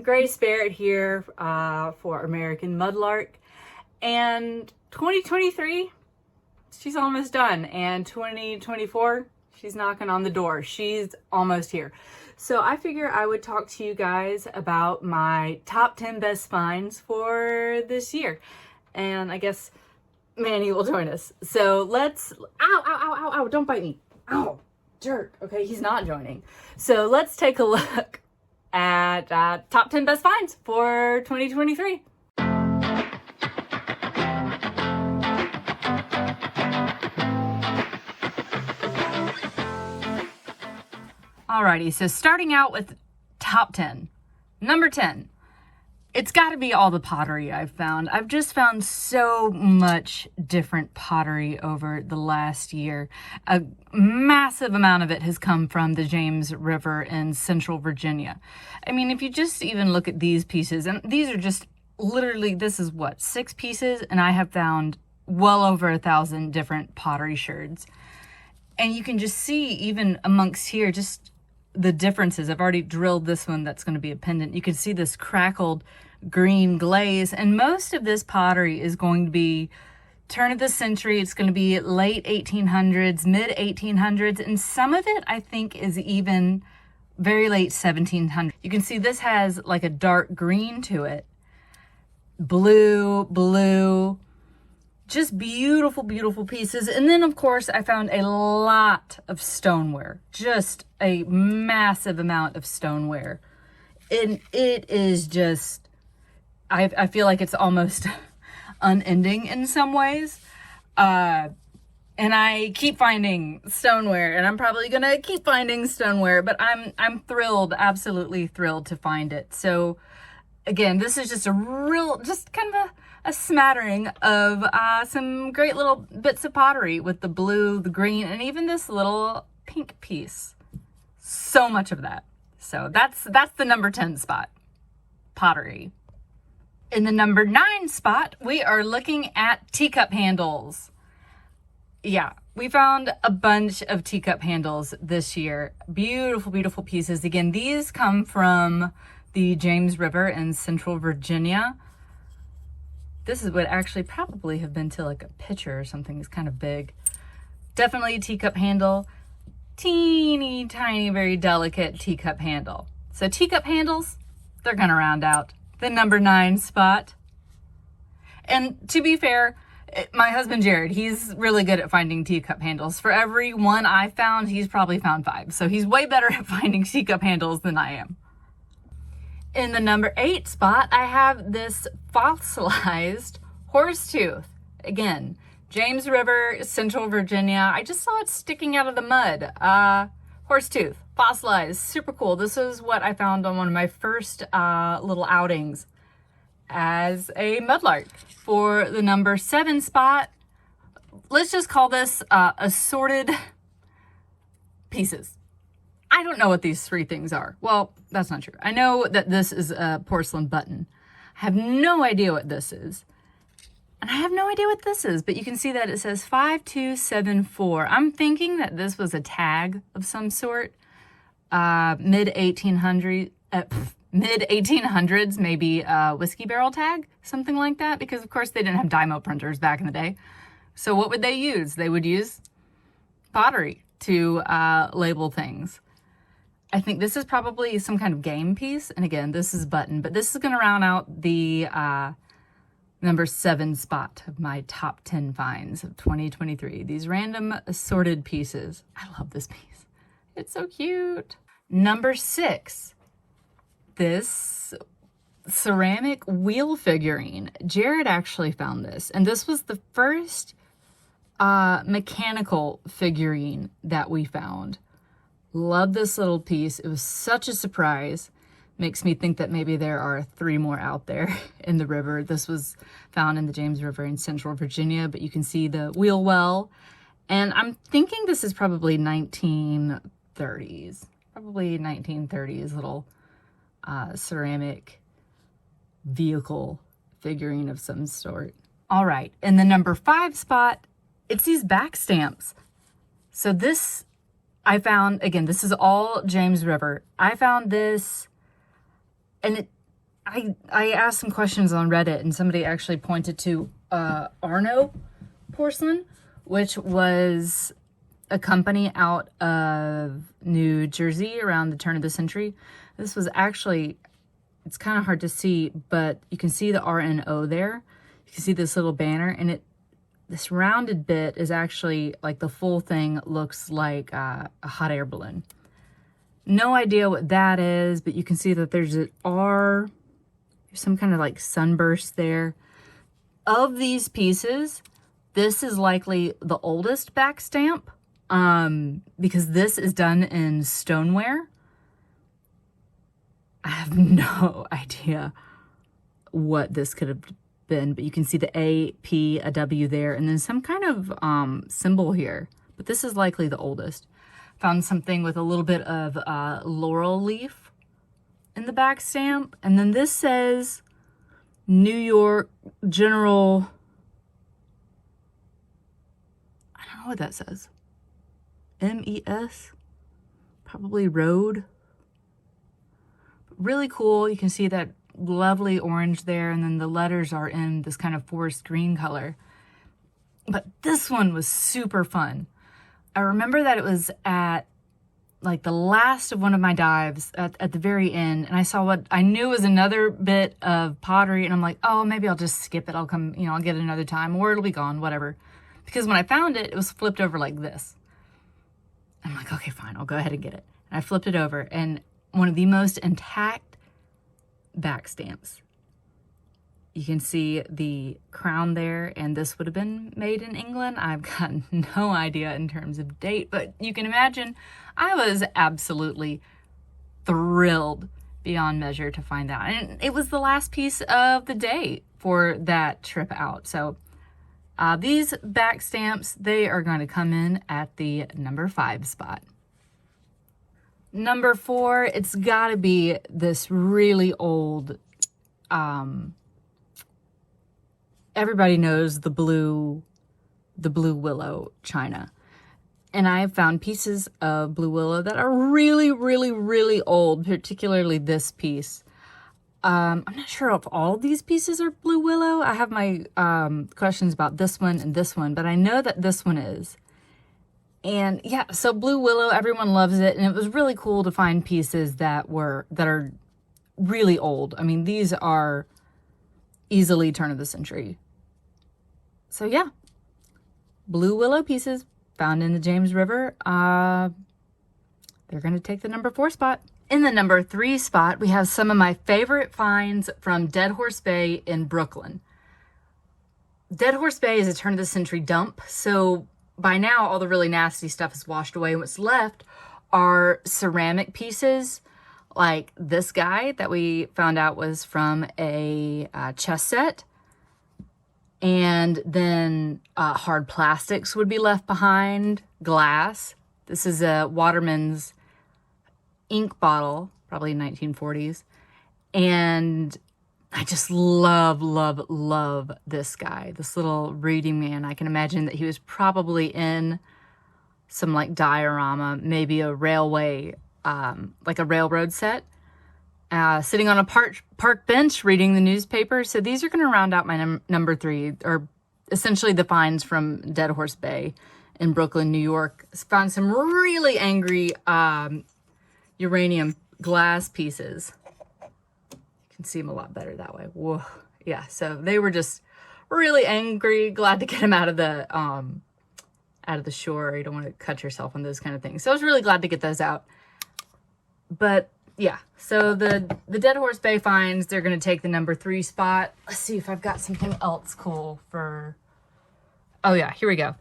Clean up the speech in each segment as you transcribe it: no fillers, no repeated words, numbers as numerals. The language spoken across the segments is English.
Grace Barrett here for American Mudlark, and 2023, she's almost done, and 2024, she's knocking on the door. She's almost here. So I figure I would talk to you guys about my top 10 best finds for this year, and I guess Manny will join us. So let's, ow, don't bite me. Ow, jerk. Okay, he's not joining. So let's take a look at top 10 best finds for 2023. Alrighty, so starting out with top 10. Number 10. It's got to be all the pottery I've found. I've just found so much different pottery over the last year. A massive amount of it has come from the James River in Central Virginia. I mean, if you just even look at these pieces, and these are just literally, this is what, 6 pieces? And I have found well over 1,000 different pottery sherds. And you can just see even amongst here, just the differences. I've already drilled this one that's going to be a pendant. You can see this crackled green glaze, and most of this pottery is going to be turn of the century. It's going to be late 1800s, mid 1800s, and some of it I think is even very late 1700s. You can see this has like a dark green to it. Blue, just beautiful, beautiful pieces. And then, of course, I found a lot of stoneware, just a massive amount of stoneware. And it is just, I feel like it's almost unending in some ways. And I keep finding stoneware, and I'm probably going to keep finding stoneware, but I'm thrilled, absolutely thrilled to find it. So again, this is just just kind of a smattering of some great little bits of pottery with the blue, the green, and even this little pink piece. So much of that. So that's the number 10 spot, pottery. In the number 9 spot, we are looking at teacup handles. Yeah, we found a bunch of teacup handles this year. Beautiful, beautiful pieces. Again, these come from the James River in Central Virginia. This would actually probably have been to like a pitcher or something. It's kind of big. Definitely a teacup handle. Teeny tiny, very delicate teacup handle. So teacup handles, they're gonna round out the number 9 spot. And to be fair, my husband Jared, he's really good at finding teacup handles. For every one I found, he's probably found 5. So he's way better at finding teacup handles than I am. In the number 8 spot, I have this fossilized horse tooth. Again, James River, Central Virginia. I just saw it sticking out of the mud. Horse tooth, fossilized, super cool. This is what I found on one of my first little outings as a mudlark. For the number 7 spot, let's just call this assorted pieces. I don't know what these 3 things are. Well, that's not true. I know that this is a porcelain button. I have no idea what this is. And I have no idea what this is, but you can see that it says 5274. I'm thinking that this was a tag of some sort. Mid 1800s, maybe a whiskey barrel tag, something like that, because of course they didn't have Dymo printers back in the day. So what would they use? They would use pottery to label things. I think this is probably some kind of game piece. And again, this is button, but this is going to round out the number 7 spot of my top 10 finds of 2023. These random assorted pieces. I love this piece. It's so cute. Number 6, this ceramic wheel figurine. Jared actually found this, and this was the first mechanical figurine that we found. Love this little piece. It was such a surprise. Makes me think that maybe there are 3 more out there in the river. This was found in the James River in Central Virginia, but you can see the wheel well. And I'm thinking this is probably 1930s. Probably 1930s little ceramic vehicle figurine of some sort. All right, in the number 5 spot, it's these back stamps. So this I found, again, this is all James River. I found this, and I asked some questions on Reddit, and somebody actually pointed to Arno porcelain, which was a company out of New Jersey around the turn of the century. This was actually, it's kind of hard to see, but you can see the RNO there. You can see this little banner, and this rounded bit is actually like the full thing looks like a hot air balloon. No idea what that is, but you can see that there's an R, there's some kind of like sunburst there. Of these pieces, this is likely the oldest back stamp, because this is done in stoneware. I have no idea what this could have been, but you can see the A, P, a W there, and then some kind of symbol here. But this is likely the oldest. Found something with a little bit of laurel leaf in the back stamp. And then this says New York General, I don't know what that says. MES, probably road. Really cool. You can see that lovely orange there, and then the letters are in this kind of forest green color. But this one was super fun. I remember that it was at like the last of one of my dives at the very end, and I saw what I knew was another bit of pottery, and I'm like, oh, maybe I'll just skip it. I'll come, I'll get it another time, or it'll be gone, whatever. Because when I found it, it was flipped over like this. I'm like, okay, fine, I'll go ahead and get it. And I flipped it over, and one of the most intact back stamps. You can see the crown there, and this would have been made in England. I've got no idea in terms of date, but you can imagine I was absolutely thrilled beyond measure to find that. And it was the last piece of the day for that trip out. So these back stamps, they are going to come in at the number 5 spot. Number 4, it's got to be this really old, everybody knows the blue willow china. And I have found pieces of blue willow that are really, really, really old, particularly this piece. I'm not sure if all of these pieces are blue willow. I have my questions about this one and this one, but I know that this one is. And yeah, so blue willow, everyone loves it. And it was really cool to find pieces that are really old. I mean, these are easily turn of the century. So yeah, blue willow pieces found in the James River. They're going to take the number 4 spot. In the number 3 spot, we have some of my favorite finds from Dead Horse Bay in Brooklyn. Dead Horse Bay is a turn of the century dump. So by now, all the really nasty stuff is washed away. And what's left are ceramic pieces like this guy that we found out was from a chess set. And then hard plastics would be left behind, glass. This is a Waterman's ink bottle, probably 1940s. And I just love, love, love this guy, this little reading man. I can imagine that he was probably in some like diorama, maybe a railway, like a railroad set, sitting on a park bench reading the newspaper. So these are going to round out my number 3, or essentially the finds from Dead Horse Bay in Brooklyn, New York. Found some really angry uranium glass pieces. You can see them a lot better that way. Whoa. Yeah, so they were just really angry, glad to get them out of the shore. You don't want to cut yourself on those kind of things. So I was really glad to get those out. But yeah, so the Dead Horse Bay finds, they're going to take the number 3 spot. Let's see if I've got something else cool for... Oh yeah, here we go.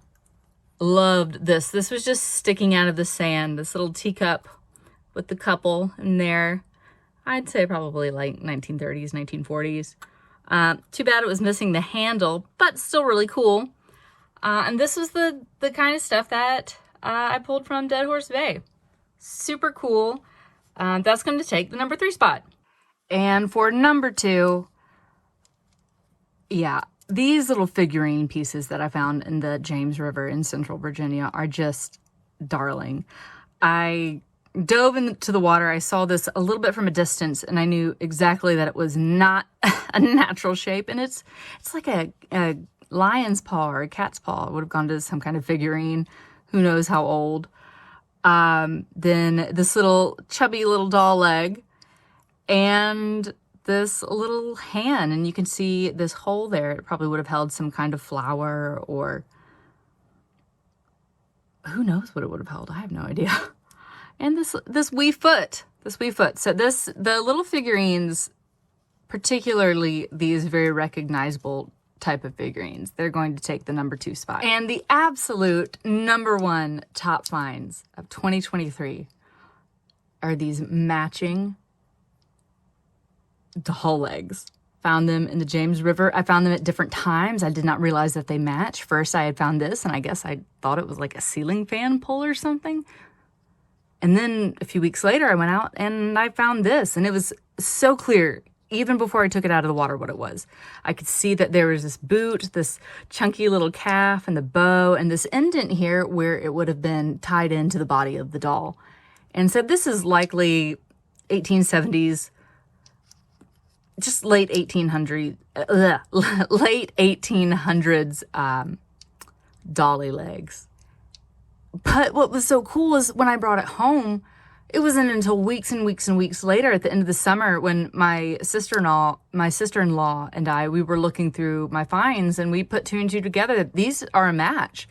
Loved this. This was just sticking out of the sand. This little teacup with the couple in there. I'd say probably like 1930s, 1940s. Too bad it was missing the handle, but still really cool. And this was the kind of stuff that I pulled from Dead Horse Bay. Super cool. That's going to take the number 3 spot. And for number 2, yeah, these little figurine pieces that I found in the James River in Central Virginia are just darling. I dove into the water, I saw this a little bit from a distance, and I knew exactly that it was not a natural shape. And it's like a lion's paw or a cat's paw. It would have gone to some kind of figurine, who knows how old. Then this little chubby little doll leg, and this little hand, and you can see this hole there. It probably would have held some kind of flower, or who knows what it would have held. I have no idea. And this wee foot. So the little figurines, particularly these very recognizable type of figurines, they're going to take the number 2 spot. And the absolute number 1 top finds of 2023 are these matching doll legs. Found them in the James River. I found them at different times. I did not realize that they match. First, I had found this, and I guess I thought it was like a ceiling fan pole or something. And then a few weeks later, I went out and I found this, and it was so clear, even before I took it out of the water, what it was. I could see that there was this boot, this chunky little calf, and the bow, and this indent here where it would have been tied into the body of the doll. And so this is likely 1870s, just late 1800s dolly legs. But what was so cool is when I brought it home, it wasn't until weeks and weeks and weeks later at the end of the summer when my sister-in-law and I, we were looking through my finds, and we put 2 and 2 together. These are a match.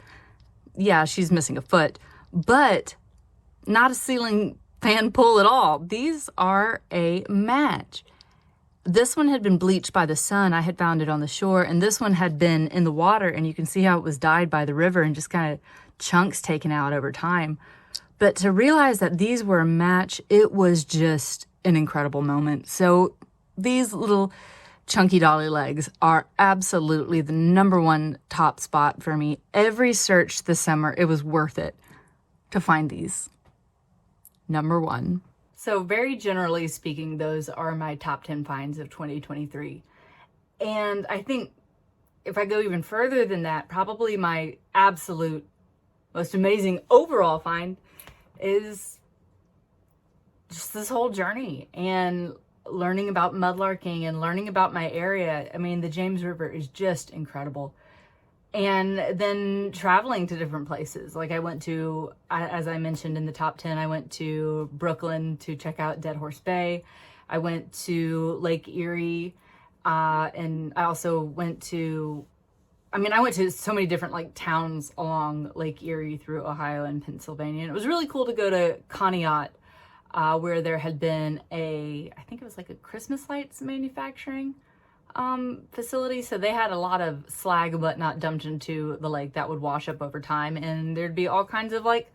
Yeah, she's missing a foot, but not a ceiling fan pole at all. These are a match. This one had been bleached by the sun. I had found it on the shore, and this one had been in the water, and you can see how it was dyed by the river and just kind of chunks taken out over time. But to realize that these were a match, it was just an incredible moment. So these little chunky dolly legs are absolutely the number 1 top spot for me. Every search this summer, it was worth it to find these. Number 1. So very generally speaking, those are my top 10 finds of 2023. And I think if I go even further than that, probably my absolute most amazing overall find is just this whole journey and learning about mudlarking and learning about my area. I mean, the James River is just incredible. And then traveling to different places. Like I went to, as I mentioned in the top 10, I went to Brooklyn to check out Dead Horse Bay. I went to Lake Erie. And I also went to, I went to so many different like towns along Lake Erie through Ohio and Pennsylvania. And it was really cool to go to Conneaut, where there had been I think it was like a Christmas lights manufacturing facility. So they had a lot of slag, but not dumped into the lake, that would wash up over time. And there'd be all kinds of like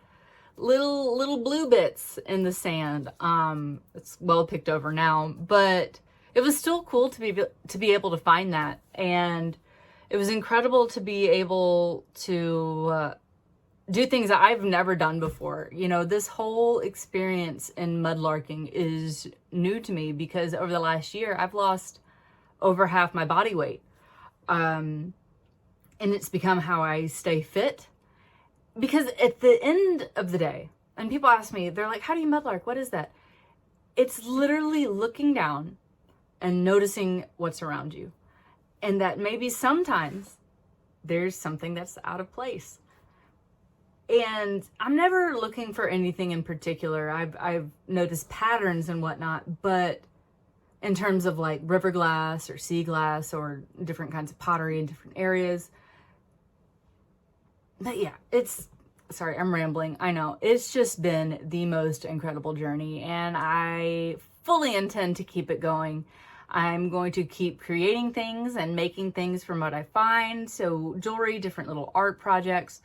little blue bits in the sand. It's well picked over now, but it was still cool to be able to find that. And it was incredible to be able to do things that I've never done before. You know, this whole experience in mudlarking is new to me because over the last year, I've lost over half my body weight. And it's become how I stay fit. Because at the end of the day, and people ask me, they're like, how do you mudlark? What is that? It's literally looking down and noticing what's around you. And that maybe sometimes there's something that's out of place. And I'm never looking for anything in particular. I've noticed patterns and whatnot, but in terms of like river glass or sea glass or different kinds of pottery in different areas. But yeah, sorry, I'm rambling. I know. It's just been the most incredible journey, and I fully intend to keep it going. I'm going to keep creating things and making things from what I find. So jewelry, different little art projects.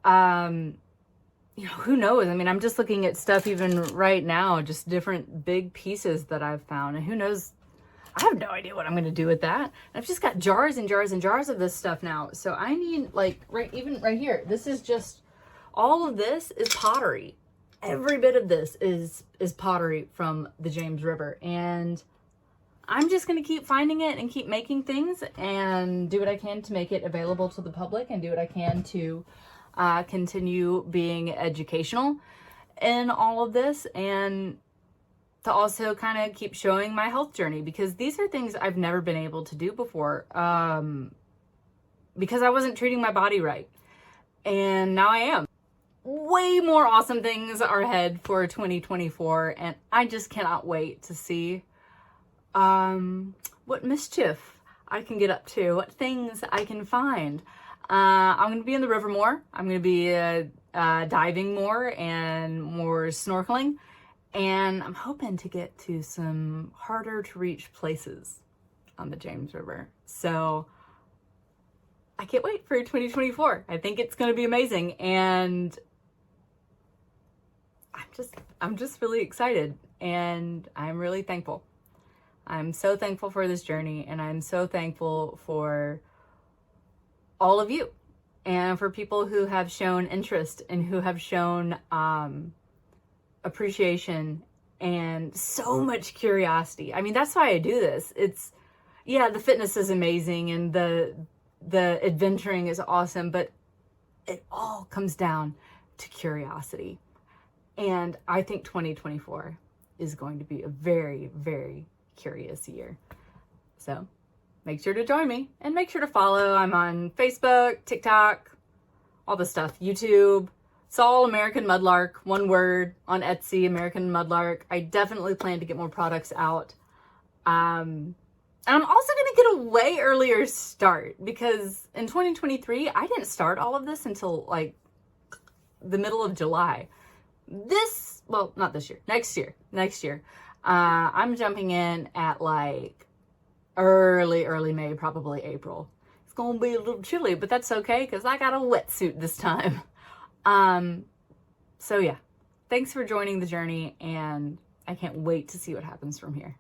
Who knows? I'm just looking at stuff even right now, just different big pieces that I've found, and who knows? I have no idea what I'm going to do with that. I've just got jars and jars and jars of this stuff now. So I need even right here, this is just, all of this is pottery. Every bit of this is pottery from the James River. And I'm just going to keep finding it and keep making things and do what I can to make it available to the public and do what I can to continue being educational. in all of this, and to also kind of keep showing my health journey, because these are things I've never been able to do before, because I wasn't treating my body right. And now I am. Way more awesome things are ahead for 2024, and I just cannot wait to see what mischief I can get up to, what things I can find. I'm going to be in the river more. I'm going to be diving more and more snorkeling. And I'm hoping to get to some harder to reach places on the James River. So I can't wait for 2024. I think it's going to be amazing. And I'm just really excited, and I'm really thankful. I'm so thankful for this journey, and I'm so thankful for all of you, and for people who have shown interest and who have shown appreciation and so much curiosity. I mean, that's why I do this. It's, yeah, the fitness is amazing and the adventuring is awesome, but it all comes down to curiosity. And I think 2024 is going to be a very, very curious year. So make sure to join me, and make sure to follow. I'm on Facebook, TikTok, all the stuff, YouTube. It's all American Mudlark, one word, on Etsy, American Mudlark. I definitely plan to get more products out. And I'm also going to get a way earlier start, because in 2023, I didn't start all of this until like the middle of July. Well, not this year, next year. I'm jumping in at like early May, probably April. It's going to be a little chilly, but that's okay, because I got a wetsuit this time. So yeah, thanks for joining the journey, and I can't wait to see what happens from here.